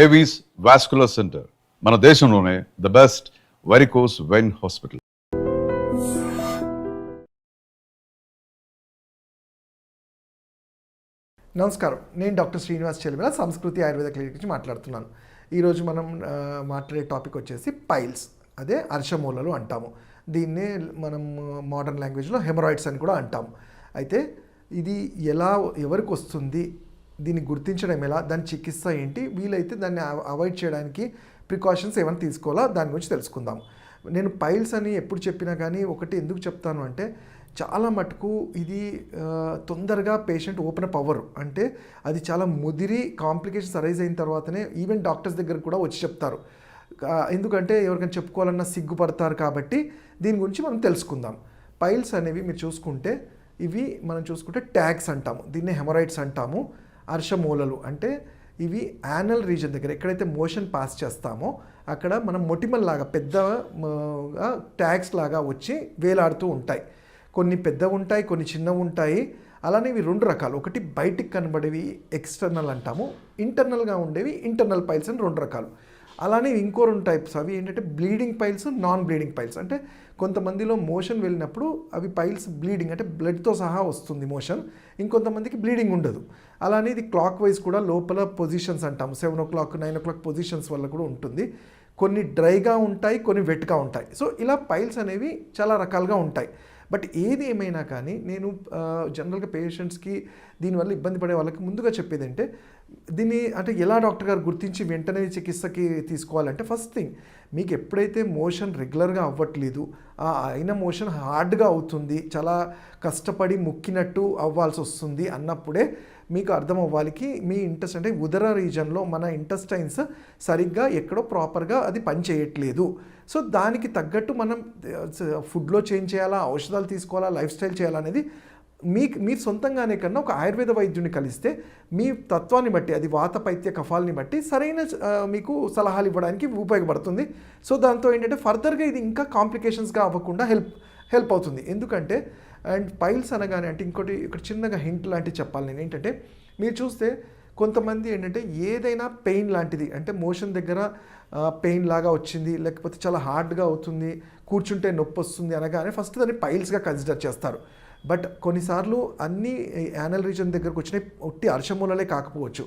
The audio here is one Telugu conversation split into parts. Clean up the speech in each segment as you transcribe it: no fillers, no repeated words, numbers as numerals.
ఏవీస్ వాస్కులర్ సెంటర్ మన దేశంలోనే the best varicose vein hospital. నమస్కారం, నేను డాక్టర్ శ్రీనివాస్ చెలిమిల సంస్కృతి ఆయుర్వేద క్లినిక్ నుంచి మాట్లాడుతున్నాను. ఈరోజు మనం మాట్లాడే టాపిక్ వచ్చేసి పైల్స్, అదే అర్షమూలలు అంటాము. దీన్నే మనం మోడర్న్ లాంగ్వేజ్లో హెమరాయిడ్స్ అని కూడా అంటాము. అయితే ఇది ఎవరికి వస్తుంది, దీన్ని గుర్తించడం ఎలా, దాని చికిత్స ఏంటి, వీలైతే దాన్ని అవాయిడ్ చేయడానికి ప్రికాషన్స్ ఏమైనా తీసుకోవాలా, దాని గురించి తెలుసుకుందాం. నేను పైల్స్ అని ఎప్పుడు చెప్పినా కానీ ఒకటి ఎందుకు చెప్తాను అంటే, చాలా మటుకు ఇది తొందరగా పేషెంట్ ఓపెన్ అప్ అవ్వరు. అంటే అది చాలా ముదిరి కాంప్లికేషన్స్ అరైజ్ అయిన తర్వాతనే ఈవెన్ డాక్టర్స్ దగ్గర కూడా వచ్చి చెప్తారు. ఎందుకంటే ఎవరికైనా చెప్పుకోవాలన్నా సిగ్గుపడతారు. కాబట్టి దీని గురించి మనం తెలుసుకుందాం. పైల్స్ అనేవి మీరు చూసుకుంటే, ఇవి మనం చూసుకుంటే ట్యాగ్స్ అంటాము, దీన్నే హెమరాయిడ్స్ అంటాము. అర్షమూలలు అంటే ఇవి యానల్ రీజన్ దగ్గర ఎక్కడైతే మోషన్ పాస్ చేస్తామో అక్కడ మనం మొటిమల్లాగా పెద్దగా ట్యాగ్స్ లాగా వచ్చి వేలాడుతూ ఉంటాయి. కొన్ని పెద్దవి ఉంటాయి, కొన్ని చిన్నవి ఉంటాయి. అలానే ఇవి రెండు రకాలు, ఒకటి బయటికి కనబడేవి ఎక్స్టర్నల్ అంటాము, ఇంటర్నల్గా ఉండేవి ఇంటర్నల్ పైల్స్ అని రెండు రకాలు. అలానే ఇంకో రెండు టైప్స్, అవి ఏంటంటే bleeding piles, non bleeding piles. అంటే కొంతమందిలో మోషన్ వెళ్ళినప్పుడు అవి పైల్స్ బ్లీడింగ్ అంటే బ్లడ్తో సహా వస్తుంది మోషన్, ఇంకొంతమందికి బ్లీడింగ్ ఉండదు. అలానే ఇది క్లాక్ వైజ్ కూడా లోపల పొజిషన్స్ అంటాము, 7 o'clock 9 o'clock పొజిషన్స్ వల్ల కూడా ఉంటుంది. కొన్ని డ్రైగా ఉంటాయి, కొన్ని వెట్గా ఉంటాయి. సో ఇలా పైల్స్ అనేవి చాలా రకాలుగా ఉంటాయి. బట్ ఏది ఏమైనా కానీ నేను జనరల్గా పేషెంట్స్కి దీనివల్ల ఇబ్బంది పడే వాళ్ళకి ముందుగా చెప్పేది అంటే, దీన్ని అంటే ఎలా డాక్టర్ గారు గుర్తించి వెంటనే చికిత్సకి తీసుకోవాలంటే, ఫస్ట్ థింగ్ మీకు ఎప్పుడైతే మోషన్ రెగ్యులర్గా అవ్వట్లేదు, అయిన మోషన్ హార్డ్గా అవుతుంది, చాలా కష్టపడి ముక్కినట్టు అవ్వాల్సి వస్తుంది అన్నప్పుడే మీకు అర్థం అవ్వాలికి మీ అంటే ఉదర రీజన్లో మన ఇంటెస్టైన్స్ సరిగ్గా ఎక్కడో ప్రాపర్గా అది పని చేయట్లేదు. సో దానికి తగ్గట్టు మనం ఫుడ్లో చేంజ్ చేయాలా, ఔషధాలు తీసుకోవాలా, లైఫ్ స్టైల్ చేయాలనేది మీరు సొంతంగానే కన్నా ఒక ఆయుర్వేద వైద్యుని కలిస్తే మీ తత్వాన్ని బట్టి, అది వాత పైత్య కఫాలని బట్టి సరైన మీకు సలహాలు ఇవ్వడానికి ఉపయోగపడుతుంది. సో దాంతో ఏంటంటే ఫర్దర్గా ఇది ఇంకా కాంప్లికేషన్స్గా అవ్వకుండా హెల్ప్ అవుతుంది. ఎందుకంటే అండ్ పైల్స్ అనగానే అంటే ఇంకోటి ఇక్కడ చిన్నగా హింట్ లాంటివి చెప్పాలి నేను. ఏంటంటే మీరు చూస్తే కొంతమంది ఏంటంటే ఏదైనా పెయిన్ లాంటిది అంటే మోషన్ దగ్గర పెయిన్ లాగా వచ్చింది, లేకపోతే చాలా హార్డ్గా అవుతుంది, కూర్చుంటే నొప్పి వస్తుంది అనగానే ఫస్ట్ దాన్ని పైల్స్గా కన్సిడర్ చేస్తారు. బట్ కొన్నిసార్లు అన్ని యానల్ రీజన్ దగ్గరకు వచ్చినాయి ఒట్టి అర్షమూలలే కాకపోవచ్చు,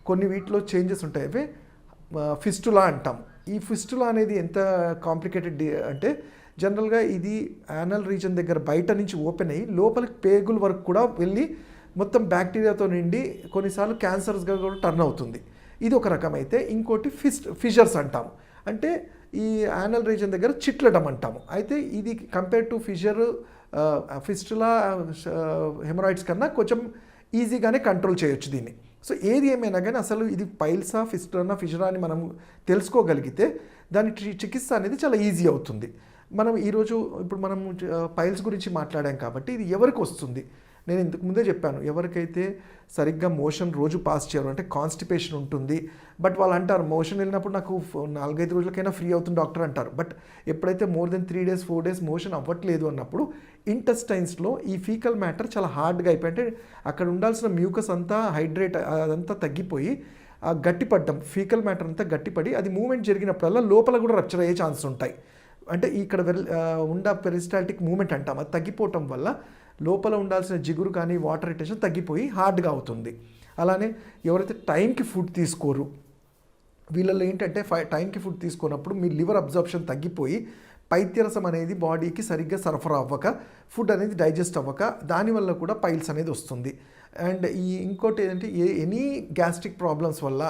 కొన్ని వీటిలో చేంజెస్ ఉంటాయి. అవే ఫిస్టులా అంటాం. ఈ ఫిస్టులా అనేది ఎంత కాంప్లికేటెడ్ అంటే, జనరల్గా ఇది యానల్ రీజన్ దగ్గర బయట నుంచి ఓపెన్ అయ్యి లోపలికి పేగుల వరకు కూడా వెళ్ళి మొత్తం బ్యాక్టీరియాతో నిండి కొన్నిసార్లు క్యాన్సర్స్గా కూడా టర్న్ అవుతుంది. ఇది ఒక రకం. అయితే ఇంకోటి ఫిషర్స్ అంటాము, అంటే ఈ యానల్ రీజన్ దగ్గర చిట్లటం అంటాము. అయితే ఇది కంపేర్ టు ఫిస్టులా హెమరాయిడ్స్ కన్నా కొంచెం ఈజీగానే కంట్రోల్ చేయొచ్చు దీన్ని. సో ఏది ఏమైనా కానీ అసలు ఇది పైల్సా ఫిషరా అని మనం తెలుసుకోగలిగితే దాని చికిత్స అనేది చాలా ఈజీ అవుతుంది. ఇప్పుడు మనం పైల్స్ గురించి మాట్లాడాం కాబట్టి ఇది ఎవరికి వస్తుంది, నేను ఇంతకు ముందే చెప్పాను. ఎవరికైతే సరిగ్గా మోషన్ రోజు పాస్ చేయరు అంటే కాన్స్టిపేషన్ ఉంటుంది, బట్ వాళ్ళు అంటారు మోషన్ వెళ్ళినప్పుడు నాకు 4-5 రోజులకైనా ఫ్రీ అవుతుంది డాక్టర్ అంటారు. బట్ ఎప్పుడైతే more than 3 days 4 days motion అవ్వట్లేదు అన్నప్పుడు ఇంటెస్టైన్స్లో ఈ ఫీకల్ మ్యాటర్ చాలా హార్డ్గా అయిపోయి, అంటే అక్కడ ఉండాల్సిన మ్యూకస్ అంతా హైడ్రేట్ అదంతా తగ్గిపోయి ఆ గట్టిపడ్డం, ఫీకల్ మ్యాటర్ అంతా గట్టిపడి అది మూమెంట్ జరిగినప్పుడల్లా లోపల కూడా రప్చర్ అయ్యే ఛాన్స్ ఉంటాయి. అంటే ఇక్కడ పెరిస్టాల్టిక్ మూమెంట్ అంటాం, అది తగ్గిపోవటం వల్ల లోపల ఉండాల్సిన జిగురు కానీ వాటర్ రిటెన్షన్ తగ్గిపోయి హార్డ్గా అవుతుంది. అలానే ఎవరైతే టైంకి ఫుడ్ తీసుకోరు, వీళ్ళల్లో ఏంటంటే టైంకి ఫుడ్ తీసుకున్నప్పుడు మీ లివర్ అబ్జర్ప్షన్ తగ్గిపోయి పైత్యరసం అనేది బాడీకి సరిగ్గా సరఫరా అవ్వక, ఫుడ్ అనేది డైజెస్ట్ అవ్వక, దానివల్ల కూడా పైల్స్ అనేది వస్తుంది. అండ్ ఇంకోటి ఏంటంటే ఎనీ గ్యాస్ట్రిక్ ప్రాబ్లమ్స్ వల్ల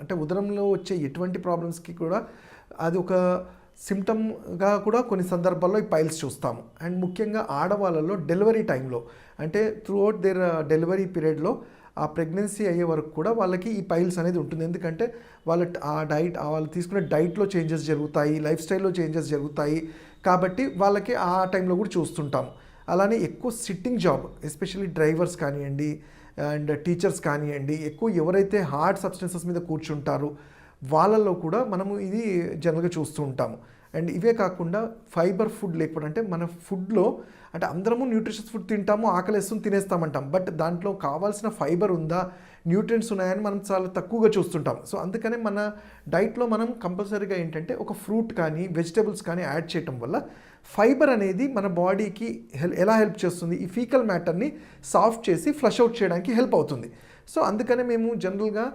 అంటే ఉదరంలో వచ్చే ఎటువంటి ప్రాబ్లమ్స్కి కూడా అది ఒక సిమ్టమ్గా కూడా కొన్ని సందర్భాల్లో ఈ పైల్స్ చూస్తాము. అండ్ ముఖ్యంగా ఆడవాళ్ళలో డెలివరీ టైంలో అంటే త్రూఅవుట్ దేర్ డెలివరీ పీరియడ్లో ఆ ప్రెగ్నెన్సీ అయ్యే వరకు కూడా వాళ్ళకి ఈ పైల్స్ అనేది ఉంటుంది. ఎందుకంటే వాళ్ళు తీసుకునే డైట్లో చేంజెస్ జరుగుతాయి, లైఫ్ స్టైల్లో చేంజెస్ జరుగుతాయి, కాబట్టి వాళ్ళకి ఆ టైంలో కూడా చూస్తుంటాం. అలానే ఎక్కువ సిట్టింగ్ జాబ్, ఎస్పెషల్లీ డ్రైవర్స్ కానివ్వండి అండ్ టీచర్స్ కానివ్వండి, ఎక్కువ ఎవరైతే హార్డ్ సబ్స్టెన్సెస్ మీద కూర్చుంటారో వాళ్ళల్లో కూడా మనము ఇది జనరల్గా చూస్తూ ఉంటాము. అండ్ ఇవే కాకుండా ఫైబర్ ఫుడ్ లేకపోతే, అంటే మన ఫుడ్లో అంటే అందరము న్యూట్రిషియస్ ఫుడ్ తింటాము, ఆకలిస్తుంది తినేస్తామంటాం, బట్ దాంట్లో కావాల్సిన ఫైబర్ ఉందా, న్యూట్రియంట్స్ ఉన్నాయని మనం చాలా తక్కువగా చూస్తుంటాం. సో అందుకనే మన డైట్లో మనం కంపల్సరీగా ఏంటంటే ఒక ఫ్రూట్ కానీ వెజిటబుల్స్ కానీ యాడ్ చేయటం వల్ల ఫైబర్ అనేది మన బాడీకి ఎలా హెల్ప్ చేస్తుంది, ఈ ఫీకల్ మ్యాటర్ని సాఫ్ట్ చేసి ఫ్లష్ అవుట్ చేయడానికి హెల్ప్ అవుతుంది. సో అందుకనే మేము జనరల్గా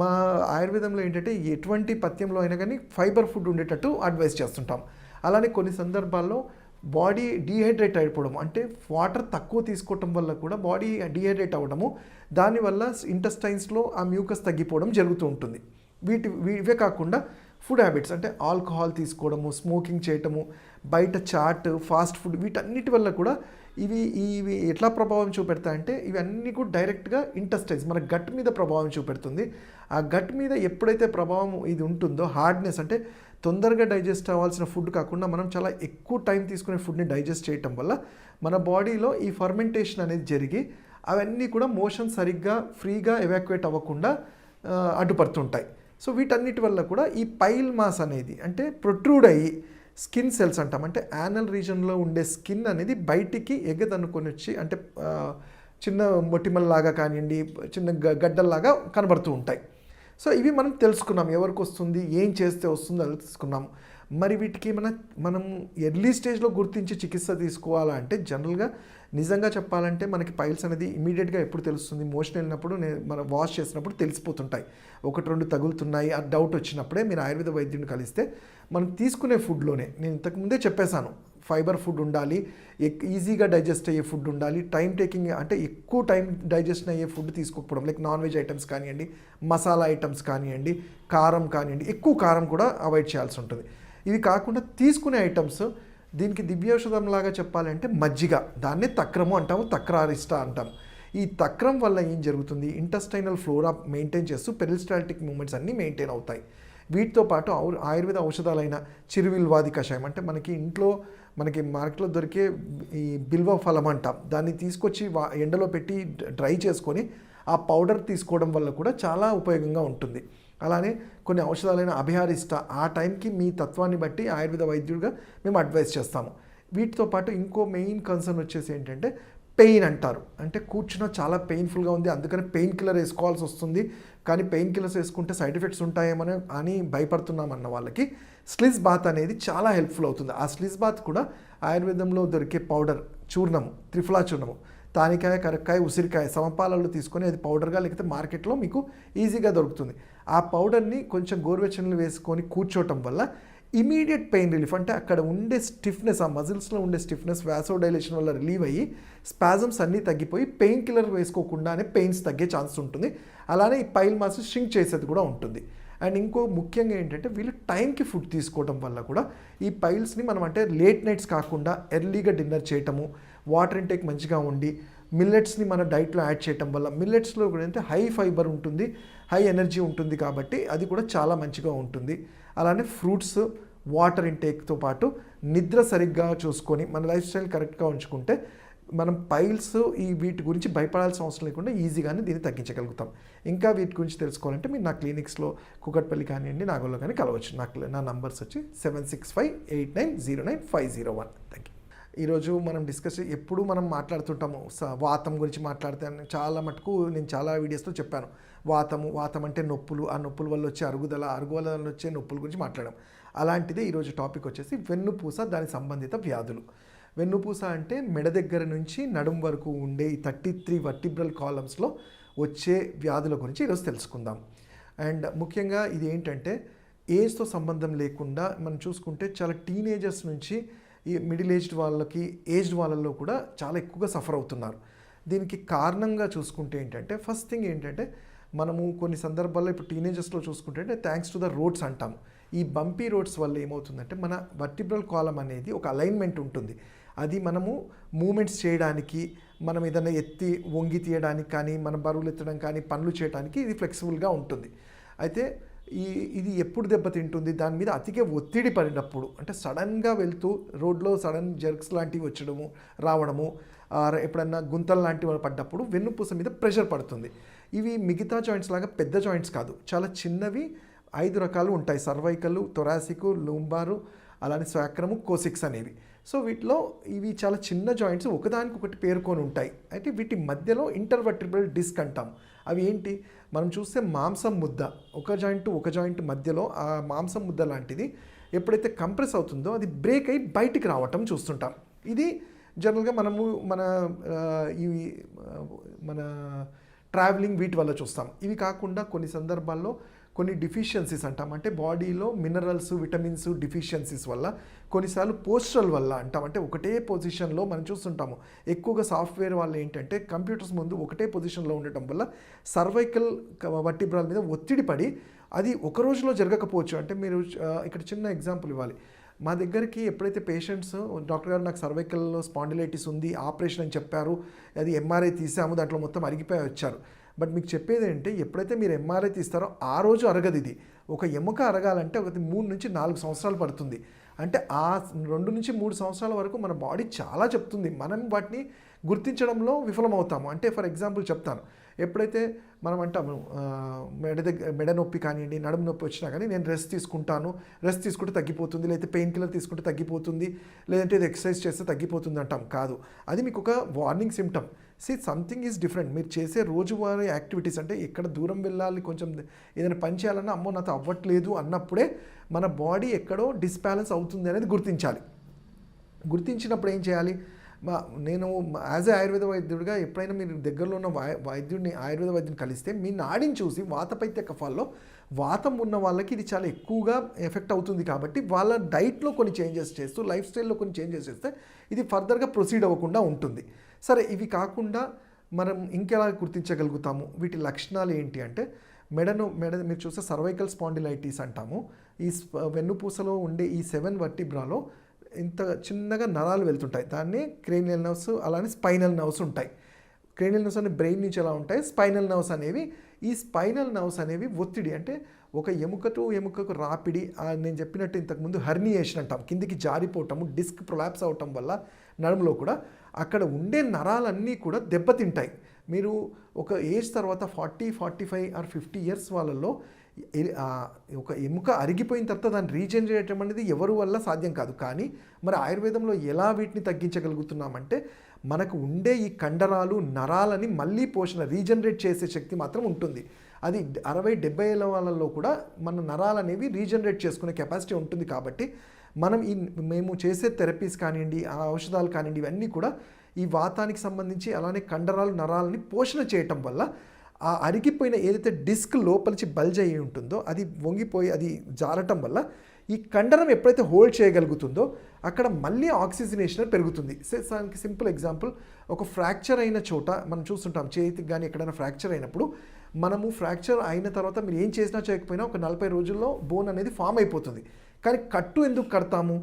మా ఆయుర్వేదంలో ఏంటంటే ఎటువంటి పథ్యంలో అయినా కానీ ఫైబర్ ఫుడ్ ఉండేటట్టు అడ్వైస్ చేస్తుంటాం. అలానే కొన్ని సందర్భాల్లో బాడీ డీహైడ్రేట్ అయిపోవడం, అంటే వాటర్ తక్కువ తీసుకోవటం వల్ల కూడా బాడీ డీహైడ్రేట్ అవ్వడము, దానివల్ల ఇంటెస్టైన్స్లో ఆ మ్యూకస్ తగ్గిపోవడం జరుగుతూ ఉంటుంది. ఇవే కాకుండా ఫుడ్ హ్యాబిట్స్ అంటే ఆల్కహాల్ తీసుకోవడము, స్మోకింగ్ చేయటము, బయట చాట్, ఫాస్ట్ ఫుడ్, వీటన్నిటి వల్ల కూడా ఇవి ఎట్లా ప్రభావం చూపెడతాయంటే ఇవన్నీ కూడా డైరెక్ట్గా ఇంటెస్టైన్స్ మన గట్ మీద ప్రభావం చూపెడుతుంది. ఆ గట్ మీద ఎప్పుడైతే ప్రభావం ఇది ఉంటుందో, హార్డ్నెస్ అంటే తొందరగా డైజెస్ట్ అవ్వాల్సిన ఫుడ్ కాకుండా మనం చాలా ఎక్కువ టైం తీసుకునే ఫుడ్ని డైజెస్ట్ చేయటం వల్ల మన బాడీలో ఈ ఫర్మెంటేషన్ అనేది జరిగి అవన్నీ కూడా మోషన్ సరిగ్గా ఫ్రీగా ఎవాక్యుయేట్ అవ్వకుండా అడ్డుపడుతుంటాయి. సో వీటన్నిటి వల్ల కూడా ఈ పైల్ మాస్ అనేది అంటే ప్రొట్రూడ్ అయ్యి స్కిన్ సెల్స్ అంటాం, అంటే యానల్ రీజన్లో ఉండే స్కిన్ అనేది బయటికి ఎగదనుకొని వచ్చి అంటే చిన్న మొటిమల్లాగా కానివ్వండి, చిన్న గడ్డల్లాగా కనబడుతూ ఉంటాయి. సో ఇవి మనం తెలుసుకున్నాం, ఎవరికి వస్తుంది, ఏం చేస్తే వస్తుందో తెలుసుకున్నాం. మరి వీటికి మనం ఎర్లీ స్టేజ్లో గుర్తించి చికిత్స తీసుకోవాలంటే జనరల్గా నిజంగా చెప్పాలంటే మనకి పైల్స్ అనేది ఇమీడియట్గా ఎప్పుడు తెలుస్తుంది, మోషన్ వెళ్ళినప్పుడు మనం వాష్ చేసినప్పుడు తెలిసిపోతుంటాయి. 1-2 తగులుతున్నాయి ఆ డౌట్ వచ్చినప్పుడే మీరు ఆయుర్వేద వైద్యుని కలిస్తే మనం తీసుకునే ఫుడ్లోనే నేను ఇంతకుముందే చెప్పేశాను, ఫైబర్ ఫుడ్ ఉండాలి, ఈజీగా డైజెస్ట్ అయ్యే ఫుడ్ ఉండాలి, టైం టేకింగ్ అంటే ఎక్కువ టైం డైజెషన్ అయ్యే ఫుడ్ తీసుకోకపోవడం, లైక్ నాన్ వెజ్ ఐటమ్స్ కానివ్వండి, మసాలా ఐటమ్స్ కానివ్వండి, కారం కానివ్వండి, ఎక్కువ కారం కూడా అవాయిడ్ చేయాల్సి ఉంటుంది. ఇవి కాకుండా తీసుకునే ఐటమ్స్ దీనికి దివ్యౌషధం లాగా చెప్పాలంటే మజ్జిగ, దాన్నే తక్రము అంటాము, తక్రారిష్ట అంటాము. ఈ తక్రం వల్ల ఏం జరుగుతుంది, ఇంటెస్టైనల్ ఫ్లోరా మెయింటైన్ చేస్తూ పెరిస్టాల్టిక్ మూమెంట్స్ అన్నీ మెయింటైన్ అవుతాయి. వీటితో పాటు ఆయుర్వేద ఔషధాలైన చిరువిల్వాది కషాయం, అంటే మనకి మార్కెట్లో దొరికే ఈ బిల్వ ఫలం అంటాం, దాన్ని తీసుకొచ్చి ఎండలో పెట్టి డ్రై చేసుకొని ఆ పౌడర్ తీసుకోవడం వల్ల కూడా చాలా ఉపయోగంగా ఉంటుంది. అలానే కొన్ని ఔషధాలైన అభిహారిష్ట, ఆ టైంకి మీ తత్వాన్ని బట్టి ఆయుర్వేద వైద్యుడిగా మేము అడ్వైస్ చేస్తాము. వీటితో పాటు ఇంకో మెయిన్ కన్సర్న్ వచ్చేసి ఏంటంటే పెయిన్ అంటారు, అంటే కూర్చున్న చాలా పెయిన్ఫుల్గా ఉంది, అందుకని పెయిన్ కిల్లర్ వేసుకోవాల్సి వస్తుంది, కానీ పెయిన్ కిల్లర్స్ వేసుకుంటే సైడ్ ఎఫెక్ట్స్ ఉంటాయేమని అని భయపడుతున్నామన్న వాళ్ళకి స్లిజ్ బాత్ అనేది చాలా హెల్ప్ఫుల్ అవుతుంది. ఆ స్లిజ్ బాత్ కూడా ఆయుర్వేదంలో దొరికే పౌడర్ చూర్ణము, త్రిఫలా చూర్ణము, తానికాయ, కరక్కాయ, ఉసిరికాయ సమపాలలో తీసుకొని అది పౌడర్గా లేకపోతే మార్కెట్లో మీకు ఈజీగా దొరుకుతుంది. ఆ పౌడర్ని కొంచెం గోరువెచ్చనలు వేసుకొని కూర్చోవటం వల్ల ఇమీడియట్ పెయిన్ రిలీఫ్, అంటే అక్కడ ఉండే స్టిఫ్నెస్, ఆ మజిల్స్లో ఉండే స్టిఫ్నెస్ వాసోడైలేషన్ వల్ల రిలీవ్ అయ్యి స్పాజమ్స్ అన్నీ తగ్గిపోయి పెయిన్ కిల్లర్ వేసుకోకుండానే పెయిన్స్ తగ్గే ఛాన్స్ ఉంటుంది. అలానే ఈ పైల్ మాస్ షింక్ చేసేది కూడా ఉంటుంది. అండ్ ఇంకో ముఖ్యంగా ఏంటంటే వీళ్ళు టైంకి ఫుడ్ తీసుకోవడం వల్ల కూడా ఈ పైల్స్ని మనం అంటే లేట్ నైట్స్ కాకుండా ఎర్లీగా డిన్నర్ చేయటము, వాటర్ ఇంటేక్ మంచిగా ఉండి మిల్లెట్స్ని మన డైట్లో యాడ్ చేయటం వల్ల, మిల్లెట్స్లో కూడా అంటే హై ఫైబర్ ఉంటుంది, హై ఎనర్జీ ఉంటుంది కాబట్టి అది కూడా చాలా మంచిగా ఉంటుంది. అలానే ఫ్రూట్స్, వాటర్ ఇంటేక్తో పాటు నిద్ర సరిగ్గా చూసుకొని మన లైఫ్ స్టైల్ కరెక్ట్గా ఉంచుకుంటే మనం పైల్స్ వీటి గురించి భయపడాల్సిన అవసరం లేకుండా ఈజీగానే దీన్ని తగ్గించగలుగుతాం. ఇంకా వీటి గురించి తెలుసుకోవాలంటే మీరు నా క్లినిక్స్లో కూకట్పల్లి కానివ్వండి, నాగోల్లో కానీ కలవచ్చు. నా నంబర్స్ వచ్చి 7658909501. Thank you. ఈరోజు మనం ఎప్పుడు మనం మాట్లాడుతుంటాము వాతం గురించి మాట్లాడితే చాలా మటుకు నేను చాలా వీడియోస్లో చెప్పాను. వాతం అంటే నొప్పులు, ఆ నొప్పుల వల్ల వచ్చే అరుగుదల వల్ల వచ్చే నొప్పుల గురించి మాట్లాడాం. అలాంటిదే ఈరోజు టాపిక్ వచ్చేసి వెన్నుపూస, దానికి సంబంధిత వ్యాధులు. వెన్నుపూస అంటే మెడ దగ్గర నుంచి నడుం వరకు ఉండే ఈ 33 వర్టిబ్రల్ కాలమ్స్లో వచ్చే వ్యాధుల గురించి ఈరోజు తెలుసుకుందాం. అండ్ ముఖ్యంగా ఇది ఏంటంటే ఏజ్తో సంబంధం లేకుండా మనం చూసుకుంటే చాలా టీనేజర్స్ నుంచి ఈ మిడిల్ ఏజ్డ్ వాళ్ళకి, ఏజ్డ్ వాళ్ళల్లో కూడా చాలా ఎక్కువగా సఫర్ అవుతున్నారు. దీనికి కారణంగా చూసుకుంటే ఏంటంటే ఫస్ట్ థింగ్ ఏంటంటే మనము కొన్ని సందర్భాల్లో ఇప్పుడు టీనేజర్స్లో చూసుకుంటే థ్యాంక్స్ టు ద రోడ్స్ అంటాము. ఈ బంపీ రోడ్స్ వల్ల ఏమవుతుందంటే మన వర్టిబ్రల్ కాలం అనేది ఒక అలైన్మెంట్ ఉంటుంది. అది మనము మూమెంట్స్ చేయడానికి, మనం ఏదైనా ఎత్తి వంగి తీయడానికి కానీ, మన బరువులు ఎత్తడం కానీ, పనులు చేయడానికి ఇది ఫ్లెక్సిబుల్గా ఉంటుంది. అయితే ఇది ఎప్పుడు దెబ్బతింటుంది, దాని మీద అతిగా ఒత్తిడి పడినప్పుడు, అంటే సడన్గా వెళ్తూ రోడ్లో సడన్ జర్క్స్ లాంటివి రావడము, ఎప్పుడన్నా గుంతలు లాంటివి పడ్డప్పుడు వెన్నుపూస మీద ప్రెషర్ పడుతుంది. ఇవి మిగతా జాయింట్స్ లాగా పెద్ద జాయింట్స్ కాదు, చాలా చిన్నవి. 5 రకాలు ఉంటాయి: సర్వైకల్, థొరాసిక్, లూంబారు, అలానే స్వాక్రము, కోసిక్స్ అనేవి. సో వీటిలో ఇవి చాలా చిన్న జాయింట్స్ ఒకదానికొకటి పేరుకొని ఉంటాయి. అయితే వీటి మధ్యలో ఇంటర్వర్టిబ్రల్ డిస్క్ అంటాం, అవి ఏంటి, మనం చూస్తే మాంసం ముద్ద, ఒక జాయింట్ మధ్యలో ఆ మాంసం ముద్ద లాంటిది ఎప్పుడైతే కంప్రెస్ అవుతుందో అది బ్రేక్ అయ్యి బయటికి రావటం చూస్తుంటాం. ఇది జనరల్గా మనము ఇవి మన ట్రావెలింగ్ వీటి వల్ల చూస్తాం. ఇవి కాకుండా కొన్ని సందర్భాల్లో కొన్ని డిఫిషియన్సీస్ అంటాం, అంటే బాడీలో మినరల్స్ విటమిన్స్ డిఫిషియన్సీస్ వల్ల, కొన్నిసార్లు పోస్చరల్ వల్ల అంటాం, అంటే ఒకటే పొజిషన్లో మనం చూస్తుంటాము. ఎక్కువగా సాఫ్ట్వేర్ వాళ్ళు ఏంటంటే కంప్యూటర్స్ ముందు ఒకటే పొజిషన్లో ఉండటం వల్ల సర్వైకల్ వర్టిబ్రాల మీద ఒత్తిడి పడి అది ఒక రోజులో జరగకపోవచ్చు. అంటే మీరు ఇక్కడ చిన్న ఎగ్జాంపుల్ ఇవ్వాలి. మా దగ్గరికి ఎప్పుడైతే పేషెంట్స్ డాక్టర్ గారు నాకు సర్వైకల్లో స్పాండిలైటిస్ ఉంది, ఆపరేషన్ అని చెప్పారు, అది ఎంఆర్ఐ తీసాము, దాంట్లో మొత్తం అరిగిపోయి వచ్చారు. బట్ మీకు చెప్పేది ఏంటంటే ఎప్పుడైతే మీరు ఎంఆర్ఐ తీస్తారో ఆ రోజు అరగదు. ఇది ఒక ఎముక అరగాలంటే ఒక 3 నుంచి 4 సంవత్సరాలు పడుతుంది. అంటే ఆ 2 నుంచి 3 సంవత్సరాల వరకు మన బాడీ చాలా చెప్తుంది, మనం వాటిని గుర్తించడంలో విఫలమవుతాము. అంటే ఫర్ ఎగ్జాంపుల్ చెప్తాను, ఎప్పుడైతే మనం అంటాము మెడ నొప్పి కానివ్వండి, నడుము నొప్పి వచ్చినా కానీ నేను రెస్ట్ తీసుకుంటే తగ్గిపోతుంది, లేకపోతే పెయిన్ కిల్లర్ తీసుకుంటే తగ్గిపోతుంది, లేదంటే ఇది ఎక్సర్సైజ్ చేస్తే తగ్గిపోతుంది అంటాం. కాదు, అది మీకు ఒక warning symptom. Something is different. మీరు చేసే రోజువారీ యాక్టివిటీస్, అంటే ఎక్కడ దూరం వెళ్ళాలి, కొంచెం ఏదైనా పని చేయాలన్నా అమ్మో నాతో అవ్వట్లేదు అన్నప్పుడే మన బాడీ ఎక్కడో డిస్బ్యాలెన్స్ అవుతుంది అనేది గుర్తించాలి. గుర్తించినప్పుడు ఏం చేయాలి, నేను యాజ్ ఏ ఆయుర్వేద వైద్యుడిగా ఎప్పుడైనా మీరు దగ్గరలో ఉన్న ఆయుర్వేద వైద్యుని కలిస్తే మీ నాడిని చూసి వాతపైత్య కఫాల్లో వాతం ఉన్న వాళ్ళకి ఇది చాలా ఎక్కువగా ఎఫెక్ట్ అవుతుంది కాబట్టి వాళ్ళ డైట్లో కొన్ని చేంజెస్ చేస్తూ, లైఫ్ స్టైల్లో కొన్ని చేంజెస్ చేస్తే ఇది ఫర్దర్గా ప్రొసీడ్ అవ్వకుండా ఉంటుంది. సరే, ఇవి కాకుండా మనం ఇంకెలా గుర్తించగలుగుతాము, వీటి లక్షణాలు ఏంటి అంటే మెడ మీరు చూస్తే సర్వైకల్ స్పాండిలైటిస్ అంటాము. ఈ వెన్నుపూసలో ఉండే ఈ 7 వర్టిబ్రాలో ఇంత చిన్నగా నరాలు వెళ్తుంటాయి, దాన్ని క్రేనియల్ నర్వ్స్, అలానే స్పైనల్ నర్వ్స్ ఉంటాయి. క్రేనియల్ నర్వ్స్ అనేవి బ్రెయిన్ నుంచి ఎలా ఉంటాయి, స్పైనల్ నర్వ్స్ అనేవి, ఈ స్పైనల్ నర్వ్స్ అనేవి ఒత్తిడి, అంటే ఒక ఎముకకు రాపిడి, నేను చెప్పినట్టు ఇంతకుముందు హెర్నియేషన్ అంటాం, కిందికి జారిపోవటము, డిస్క్ ప్రొలాప్స్ అవటం వల్ల నడుములో కూడా అక్కడ ఉండే నరాలన్నీ కూడా దెబ్బతింటాయి. మీరు ఒక ఏజ్ తర్వాత 40, 45 ఆర్ 50 ఇయర్స్ వాళ్ళల్లో ఒక ఎముక అరిగిపోయిన తర్వాత దాన్ని రీజనరేట్ అనేది ఎవరి వల్ల సాధ్యం కాదు. కానీ మరి ఆయుర్వేదంలో ఎలా వీటిని తగ్గించగలుగుతున్నామంటే మనకు ఉండే ఈ కండరాలు నరాలని మళ్ళీ రీజనరేట్ చేసే శక్తి మాత్రం ఉంటుంది. అది 60-70 ఏళ్ళ వాళ్ళల్లో కూడా మన నరాలు అనేవి రీజనరేట్ చేసుకునే కెపాసిటీ ఉంటుంది. కాబట్టి మేము చేసే థెరపీస్ కానివ్వండి, ఆ ఔషధాలు కానివ్వండి, ఇవన్నీ కూడా ఈ వాతానికి సంబంధించి అలానే కండరాలు నరాలని పోషణ చేయటం వల్ల ఆ అరిగిపోయిన ఏదైతే డిస్క్ లోపలికి బల్జ్ అయ్యి ఉంటుందో అది వంగిపోయి అది జారటం వల్ల ఈ కండరం ఎప్పుడైతే హోల్డ్ చేయగలుగుతుందో అక్కడ మళ్ళీ ఆక్సిజనేషన్ పెరుగుతుంది. దానికి సింపుల్ ఎగ్జాంపుల్, ఒక ఫ్రాక్చర్ అయిన చోట మనం చూస్తుంటాం, చేతికి కానీ ఎక్కడైనా ఫ్రాక్చర్ అయినప్పుడు మనము ఫ్రాక్చర్ అయిన తర్వాత మీరు ఏం చేసినా చేయకపోయినా ఒక 40 రోజుల్లో బోన్ అనేది ఫామ్ అయిపోతుంది. కానీ కట్టు ఎందుకు కడతాము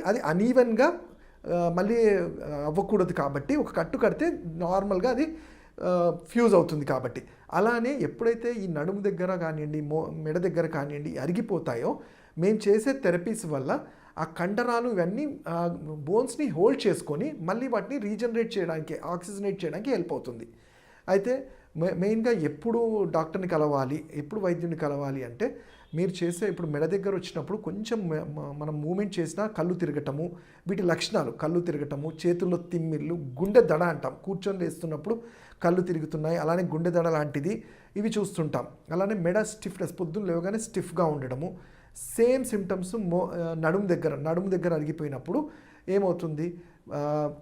అది అనీవెన్గా మళ్ళీ అవ్వకూడదు కాబట్టి, ఒక కట్టు కడితే నార్మల్గా అది ఫ్యూజ్ అవుతుంది కాబట్టి. అలానే ఎప్పుడైతే ఈ నడుము దగ్గర కానివ్వండి, మెడ దగ్గర కానివ్వండి అరిగిపోతాయో మేము చేసే థెరపీస్ వల్ల ఆ కండరాలు ఇవన్నీ బోన్స్ని హోల్డ్ చేసుకొని మళ్ళీ వాటిని రీజనరేట్ చేయడానికి, ఆక్సిజనేట్ చేయడానికి హెల్ప్ అవుతుంది. అయితే మెయిన్గా ఎప్పుడు డాక్టర్ని కలవాలి, ఎప్పుడు వైద్యుని కలవాలి అంటే మీరు చేసే ఇప్పుడు మెడ దగ్గర వచ్చినప్పుడు కొంచెం మనం మూమెంట్ చేసినా కళ్ళు తిరగటము, వీటి లక్షణాలు కళ్ళు తిరగటము, చేతుల్లో తిమ్మిర్లు, గుండె దడ అంటాం, కూర్చొని లేస్తున్నప్పుడు కళ్ళు తిరుగుతున్నాయి, అలానే గుండె దడ లాంటిది ఇవి చూస్తుంటాం. అలానే మెడ స్టిఫ్నెస్, పొద్దున్న లేవగానే స్టిఫ్గా ఉండడము. సేమ్ సిమ్టమ్స్ నడుము దగ్గర అరిగిపోయినప్పుడు ఏమవుతుంది,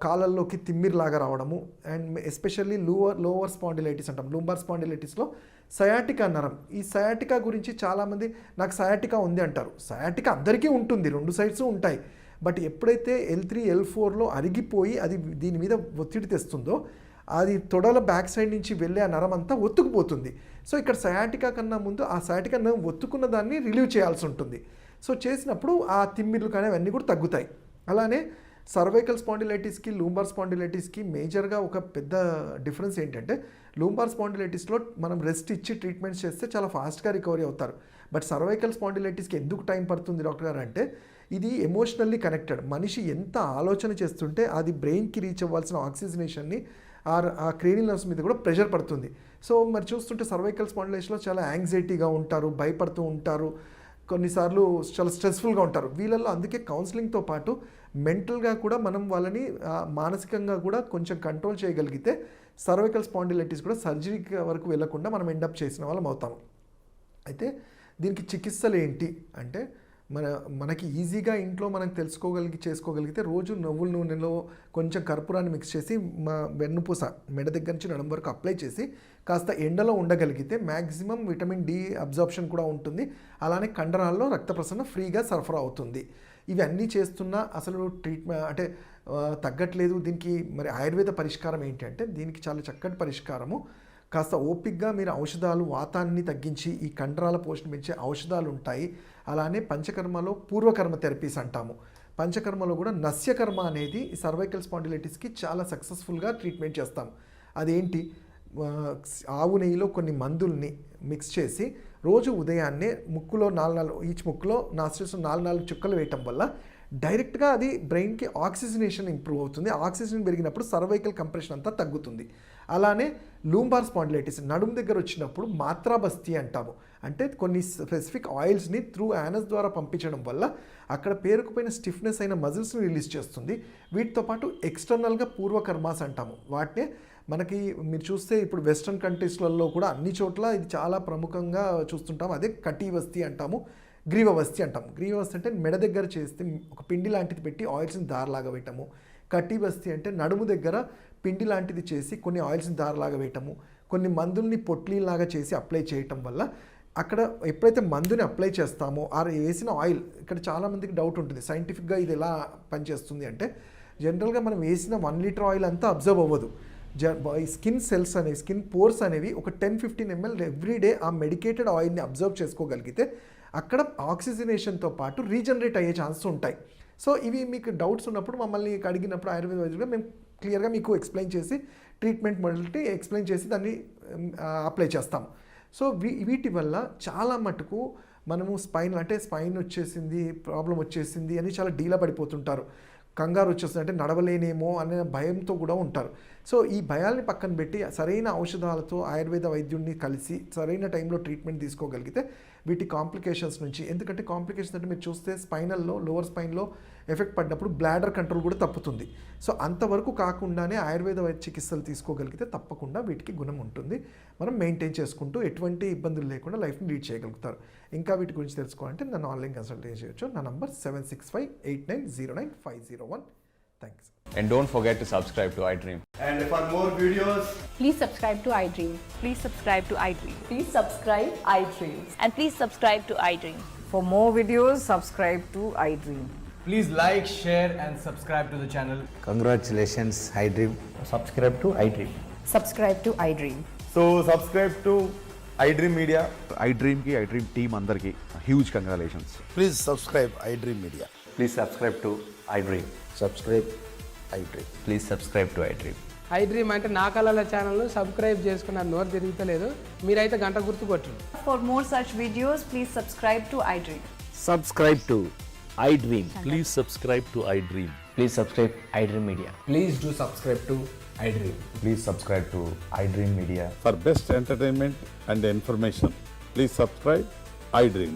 కాళ్ళల్లోకి తిమ్మిరిలాగా రావడము, అండ్ ఎస్పెషల్లీ లోవర్ స్పాండిలైటిస్ అంటాం, లుంబార్ స్పాండిలైటిస్లో సయాటికా నరం. ఈ సయాటికా గురించి చాలామంది నాకు సయాటికా ఉంది అంటారు. సయాటికా అందరికీ ఉంటుంది, 2 సైడ్స్ ఉంటాయి. బట్ ఎప్పుడైతే L3, L4లో అరిగిపోయి అది దీని మీద ఒత్తిడి తెస్తుందో అది తొడల బ్యాక్ సైడ్ నుంచి వెళ్ళే ఆ నరం అంతా ఒత్తుకుపోతుంది. సో ఇక్కడ సయాటికా కన్నా ముందు ఆ సయాటికా నరం ఒత్తుకున్న దాన్ని రిలీవ్ చేయాల్సి ఉంటుంది. సో చేసినప్పుడు ఆ తిమ్మిర్లు కానీ అవన్నీ కూడా తగ్గుతాయి. అలానే సర్వైకల్ స్పాండిలైటిస్కి లూంబార్ స్పాండిలైటిస్కి మేజర్గా ఒక పెద్ద డిఫరెన్స్ ఏంటంటే, లూంబార్ స్పాండిలైటిస్లో మనం రెస్ట్ ఇచ్చి ట్రీట్మెంట్స్ చేస్తే చాలా ఫాస్ట్గా రికవరీ అవుతారు. బట్ సర్వైకల్ స్పాండిలైటిస్కి ఎందుకు టైం పడుతుంది డాక్టర్ గారు అంటే, ఇది ఎమోషనల్లీ కనెక్టెడ్. మనిషి ఎంత ఆలోచన చేస్తుంటే అది బ్రెయిన్కి రీచ్ అవ్వాల్సిన ఆక్సిజనేషన్ని ఆ క్రేనియల్ నర్వ్స్ మీద కూడా ప్రెషర్ పడుతుంది. సో మరి చూస్తుంటే సర్వైకల్ స్పాండిలైటిస్లో చాలా యాంగ్జైటీగా ఉంటారు, భయపడుతూ ఉంటారు, కొన్నిసార్లు చాలా స్ట్రెస్ఫుల్గా ఉంటారు. వీళ్ళల్లో అందుకే కౌన్సిలింగ్తో పాటు మెంటల్గా కూడా మనం వాళ్ళని మానసికంగా కూడా కొంచెం కంట్రోల్ చేయగలిగితే సర్వైకల్ స్పాండిలైటిస్ కూడా సర్జరీ వరకు వెళ్ళకుండా మనం ఎండప్ చేసిన వాళ్ళం అవుతాము. అయితే దీనికి చికిత్సలు ఏంటి అంటే మనకి ఈజీగా ఇంట్లో మనం చేసుకోగలిగితే రోజు నువ్వుల నూనెలో కొంచెం కర్పూరాన్ని మిక్స్ చేసి వెన్నుపూస మెడ దగ్గర నుంచి నడుము వరకు అప్లై చేసి కాస్త ఎండలో ఉండగలిగితే మ్యాక్సిమం విటమిన్ డి అబ్జార్ప్షన్ కూడా ఉంటుంది. అలానే కండరాల్లో రక్త ప్రసరణ ఫ్రీగా సరఫరా అవుతుంది. ఇవన్నీ చేస్తున్నా అసలు ట్రీట్మెంట్ అంటే తగ్గట్లేదు. దీనికి మరి ఆయుర్వేద పరిష్కారం ఏంటి అంటే దీనికి చాలా చక్కటి పరిష్కారము. కాస్త ఓపిక్గా మీరు ఔషధాలు వాతాన్ని తగ్గించి ఈ కండరాల పోషణ పెంచే ఔషధాలు ఉంటాయి. అలానే పంచకర్మలో పూర్వకర్మ థెరపీస్ అంటాము. పంచకర్మలో కూడా నస్యకర్మ అనేది ఈ సర్వైకల్ స్పాండిలైటిస్కి చాలా సక్సెస్ఫుల్గా ట్రీట్మెంట్ చేస్తాం. అదేంటి, ఆవు నెయ్యిలో కొన్ని మందుల్ని మిక్స్ చేసి రోజు ఉదయాన్నే ముక్కులో 4 ఈచ్ ముక్కులో నాస్ట్రిల్స్ 4 చుక్కలు వేయటం వల్ల డైరెక్ట్గా అది బ్రెయిన్కి ఆక్సిజనేషన్ ఇంప్రూవ్ అవుతుంది. ఆక్సిజన్ పెరిగినప్పుడు సర్వైకల్ కంప్రెషన్ అంతా తగ్గుతుంది. అలానే లూంబార్ స్పాండిలైటిస్ నడుము దగ్గర వచ్చినప్పుడు మాత్రాబస్తి అంటాము. అంటే కొన్ని స్పెసిఫిక్ ఆయిల్స్ని త్రూ యానస్ ద్వారా పంపించడం వల్ల అక్కడ పేరుకుపోయిన స్టిఫ్నెస్ అయిన మజిల్స్ని రిలీజ్ చేస్తుంది. వీటితో పాటు ఎక్స్టర్నల్గా పూర్వకర్మాస్ అంటాము. వాటినే మనకి మీరు చూస్తే ఇప్పుడు వెస్ట్రన్ కంట్రీస్లలో కూడా అన్ని చోట్ల ఇది చాలా ప్రముఖంగా చూస్తుంటాం. అదే కటివస్తి అంటాము, గ్రీవవస్తి అంటాం. గ్రీవవస్తి అంటే మెడ దగ్గర చేస్తే ఒక పిండి లాంటిది పెట్టి ఆయిల్స్ని దారలాగా వేయటము. కటివస్తి అంటే నడుము దగ్గర పిండి లాంటిది చేసి కొన్ని ఆయిల్స్ని దారలాగా వేయటము, కొన్ని మందుల్ని పొట్లీలాగా చేసి అప్లై చేయటం వల్ల అక్కడ ఎప్పుడైతే మందుని అప్లై చేస్తామో ఆ వేసిన ఆయిల్, ఇక్కడ చాలామందికి డౌట్ ఉంటుంది సైంటిఫిక్గా ఇది ఎలా పనిచేస్తుంది అంటే జనరల్గా మనం వేసిన 1 లీటర్ ఆయిల్ అంతా అబ్జర్వ్ అవ్వదు. స్కిన్ సెల్స్ అనేవి, స్కిన్ పోర్స్ అనేవి ఒక 10-15 ml ఎవ్రీడే ఆ మెడికేటెడ్ ఆయిల్ని అబ్జర్వ్ చేసుకోగలిగితే అక్కడ ఆక్సిజనేషన్తో పాటు రీజనరేట్ అయ్యే ఛాన్సెస్ ఉంటాయి. సో ఇవి మీకు డౌట్స్ ఉన్నప్పుడు మమ్మల్ని అడిగినప్పుడు ఆయుర్వేద వైద్యులుగా మేము క్లియర్గా మీకు ఎక్స్ప్లెయిన్ చేసి ట్రీట్మెంట్ మొదటి ఎక్స్ప్లెయిన్ చేసి దాన్ని అప్లై చేస్తాం. సో వీటి వల్ల చాలా మటుకు మనము స్పైన్ వచ్చేసింది, ప్రాబ్లం వచ్చేసింది అని చాలా డీలా పడిపోతుంటారు. కంగారు వచ్చేస్తుంది అంటే నడవలేనేమో అనే భయంతో కూడా ఉంటారు. సో ఈ భయాల్ని పక్కన పెట్టి సరైన ఔషధాలతో ఆయుర్వేద వైద్యుడిని కలిసి సరైన టైంలో ట్రీట్మెంట్ తీసుకోగలిగితే వీటి కాంప్లికేషన్స్ నుంచి, ఎందుకంటే కాంప్లికేషన్స్ అంటే మీరు చూస్తే స్పైనల్లో లోవర్ స్పైన్లో ఎఫెక్ట్ పడినప్పుడు బ్లాడర్ కంట్రోల్ కూడా తప్పుతుంది. సో అంతవరకు కాకుండానే ఆయుర్వేద వైద్య చికిత్సలు తీసుకోగలిగితే తప్పకుండా వీటికి గుణం ఉంటుంది. మనం మెయింటైన్ చేసుకుంటూ ఎటువంటి ఇబ్బందులు లేకుండా లైఫ్ని లీడ్ చేయగలుగుతారు. ఇంకా వీటి గురించి తెలుసుకోవాలంటే నన్ను ఆన్లైన్ కన్సల్టేషన్ చేయొచ్చు. నా number 7658909501. Thanks. And don't forget to subscribe to iDream. And for more videos, Please subscribe to iDream. Please subscribe to iDream. Please subscribe iDream. And please subscribe to iDream. For more videos, subscribe to iDream. please like, share, and subscribe to the channel. Congratulations, iDream. Subscribe to iDream. Subscribe to iDream. So subscribe to iDream Media. iDream ki iDream team అందరికి huge congratulations. Please subscribe iDream Media. Please subscribe to iDream. Subscribe iDream. Please subscribe to iDream. iDream అంటే నా కళల ఛానల్ను సబ్స్క్రైబ్ చేసుకున్న నోరు తిరుగుతలేదు, మీరైతే గంట గుర్తు కొట్టండి. For more such videos, please subscribe to iDream. Subscribe to iDream. Please subscribe to iDream. Please subscribe iDream Media. Please do subscribe to iDream. Please subscribe to iDream Media. For best entertainment and information, please subscribe iDream.